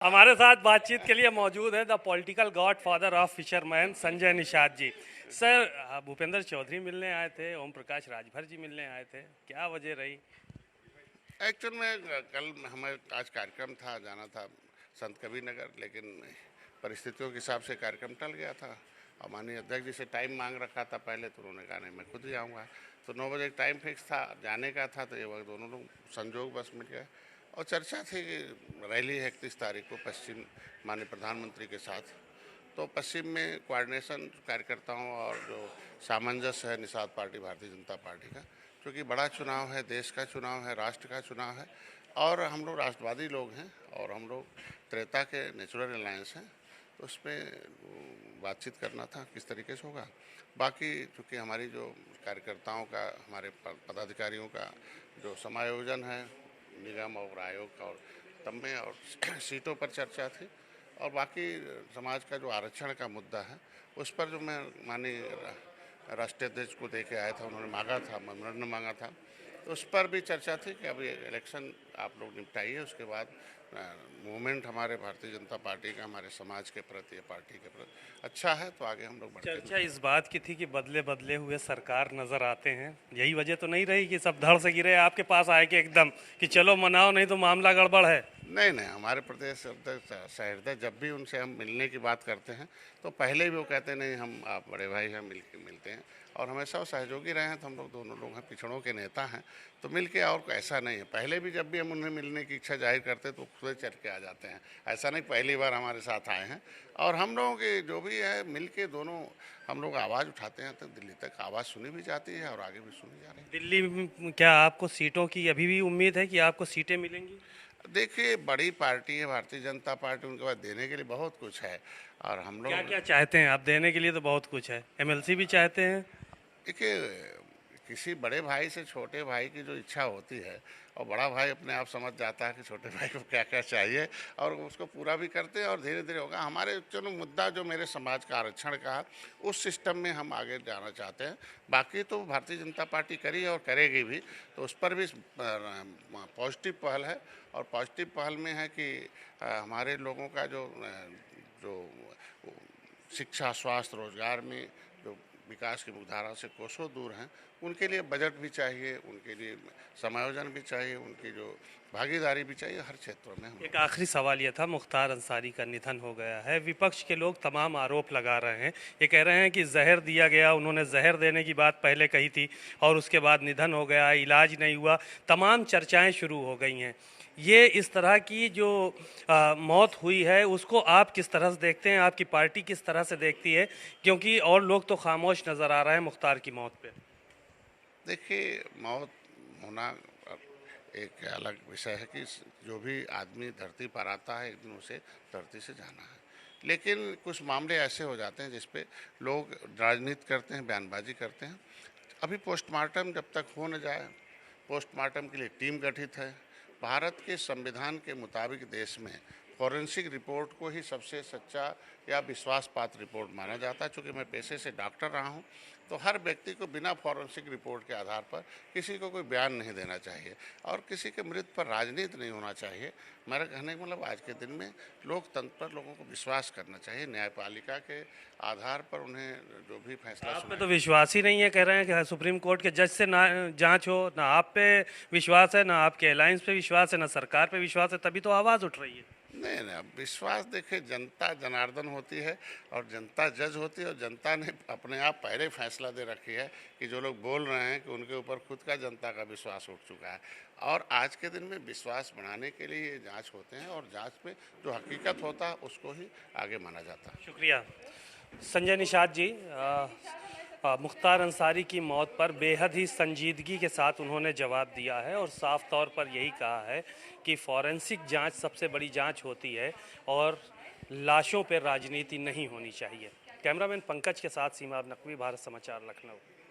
हमारे साथ बातचीत के लिए मौजूद है the political godfather of fisherman Sanjay Nishad ji. Sir, Bhupendra Chaudhary मिलने आए थे, ओम प्रकाश राजभर जी मिलने आए थे, क्या वजह रही? एक्चुअल में कल हमें आज कार्यक्रम था, जाना था संत कबीर नगर, लेकिन परिस्थितियों के हिसाब से कार्यक्रम टल गया था। और माननीय अध्यक्ष जी से टाइम मांग रखा था पहले, तो उन्होंने कहा नहीं मैं खुद ही आऊँगा। तो 9 बजे टाइम फिक्स था जाने का था, तो ये वक्त दोनों लोग संजोग बस मिल गए। और चर्चा थी कि रैली है 31 तारीख को पश्चिम माननीय प्रधानमंत्री के साथ। तो पश्चिम में कोऑर्डिनेशन कार्यकर्ताओं और जो सामंजस्य है निषाद पार्टी भारतीय जनता पार्टी का, क्योंकि बड़ा चुनाव है, देश का चुनाव है, राष्ट्र का चुनाव है, और हम लोग राष्ट्रवादी लोग हैं और हम लोग त्रेता के नेचुरल अलायंस हैं। तो उस पर बातचीत करना था किस तरीके से होगा। बाकी चूँकि हमारी जो कार्यकर्ताओं का, हमारे पदाधिकारियों का जो समायोजन है निगम और आयोग का, और तब में और सीटों पर चर्चा थी। और बाकी समाज का जो आरक्षण का मुद्दा है उस पर जो मैं माननीय राष्ट्रीय अध्यक्ष को दे के आया था, उन्होंने मांगा था, मेमोरेंडम मांगा था, तो उस पर भी चर्चा थी कि अभी इलेक्शन आप लोग निपटाइए, उसके बाद मूवमेंट हमारे भारतीय जनता पार्टी का हमारे समाज के प्रति या पार्टी के प्रति अच्छा है तो आगे हम लोग बढ़ते हैं। चर्चा इस बात की थी कि बदले बदले हुए सरकार नजर आते हैं, यही वजह तो नहीं रही कि सब धड़ से गिरे आपके पास आए कि एकदम कि चलो मनाओ नहीं तो मामला गड़बड़ है? नहीं नहीं, हमारे प्रदेश अध्यक्ष सहृदय जब भी उनसे हम मिलने की बात करते हैं तो पहले भी वो कहते नहीं हम आप बड़े भाई हैं, मिलते हैं, और हमेशा वो सहयोगी रहे हैं। तो हम लोग दोनों लोग हैं, पिछड़ों के नेता हैं, तो मिल के, और ऐसा नहीं है। पहले भी जब भी हम उन्हें मिलने की इच्छा जाहिर करते तो खुद चल के आ जाते हैं, ऐसा नहीं पहली बार हमारे साथ आए हैं। और हम लोगों की जो भी है मिल के दोनों हम लोग आवाज़ उठाते हैं तो दिल्ली तक आवाज़ सुनी भी जाती है और आगे भी सुनी जा रही है। दिल्ली में क्या आपको सीटों की अभी भी उम्मीद है कि आपको सीटें मिलेंगी? देखिए, बड़ी पार्टी है भारतीय जनता पार्टी, उनके पास देने के लिए बहुत कुछ है, और हम क्या लोग क्या चाहते हैं आप? देने के लिए तो बहुत कुछ है, एमएलसी भी चाहते हैं। देखिए, किसी बड़े भाई से छोटे भाई की जो इच्छा होती है, और बड़ा भाई अपने आप समझ जाता है कि छोटे भाई को क्या क्या चाहिए, और उसको पूरा भी करते हैं, और धीरे धीरे होगा। हमारे चलो मुद्दा जो मेरे समाज का आरक्षण का है, उस सिस्टम में हम आगे जाना चाहते हैं। बाकी तो भारतीय जनता पार्टी करी है और करेगी भी, तो उस पर भी पॉजिटिव पहल है। और पॉजिटिव पहल में है कि हमारे लोगों का जो शिक्षा, स्वास्थ्य, रोजगार में जो विकास की मुख्यधारा से कोसों दूर हैं, उनके लिए बजट भी चाहिए, उनके लिए समायोजन भी चाहिए, उनकी जो भागीदारी भी चाहिए हर क्षेत्रों में। हम एक आखिरी सवाल यह था, मुख्तार अंसारी का निधन हो गया है, विपक्ष के लोग तमाम आरोप लगा रहे हैं, ये कह रहे हैं कि जहर दिया गया, उन्होंने जहर देने की बात पहले कही थी और उसके बाद निधन हो गया, इलाज नहीं हुआ, तमाम चर्चाएं शुरू हो गई हैं। ये इस तरह की जो मौत हुई है उसको आप किस तरह से देखते हैं, आपकी पार्टी किस तरह से देखती है? क्योंकि और लोग तो खामोश नज़र आ रहे हैं मुख्तार की मौत पे। देखिए, मौत होना एक अलग विषय है कि जो भी आदमी धरती पर आता है एक दिन उसे धरती से जाना है, लेकिन कुछ मामले ऐसे हो जाते हैं जिस पे लोग राजनीति करते हैं, बयानबाजी करते हैं। अभी पोस्टमार्टम जब तक हो न जाए, पोस्टमार्टम के लिए टीम गठित है। भारत के संविधान के मुताबिक देश में फॉरेंसिक रिपोर्ट को ही सबसे सच्चा या विश्वास पात्र रिपोर्ट माना जाता है। चूँकि मैं पेशे से डॉक्टर रहा हूँ, तो हर व्यक्ति को बिना फॉरेंसिक रिपोर्ट के आधार पर किसी को कोई बयान नहीं देना चाहिए, और किसी के मृत्यु पर राजनीति नहीं होना चाहिए। मेरा कहने का मतलब आज के दिन में लोकतंत्र पर लोगों को विश्वास करना चाहिए, न्यायपालिका के आधार पर उन्हें जो भी फैसला आप पे सुनाए। तो विश्वास ही नहीं है, कह रहे हैं कि सुप्रीम कोर्ट के जज से ना जांच हो, ना आप पे विश्वास है, ना आपके अलायंस पे विश्वास है, ना सरकार पे विश्वास है, तभी तो आवाज़ उठ रही है। नहीं नहीं, अब विश्वास देखिए, जनता जनार्दन होती है और जनता जज होती है, और जनता ने अपने आप पहले फैसला दे रखी है कि जो लोग बोल रहे हैं कि उनके ऊपर खुद का जनता का विश्वास उठ चुका है। और आज के दिन में विश्वास बढ़ाने के लिए ये जांच होते हैं, और जांच में जो हकीकत होता है उसको ही आगे माना जाता है। शुक्रिया संजय निषाद जी। मुख्तार अंसारी की मौत पर बेहद ही संजीदगी के साथ उन्होंने जवाब दिया है और साफ तौर पर यही कहा है कि फॉरेंसिक जांच सबसे बड़ी जांच होती है और लाशों पर राजनीति नहीं होनी चाहिए। कैमरामैन पंकज के साथ सीमा नकवी, भारत समाचार, लखनऊ।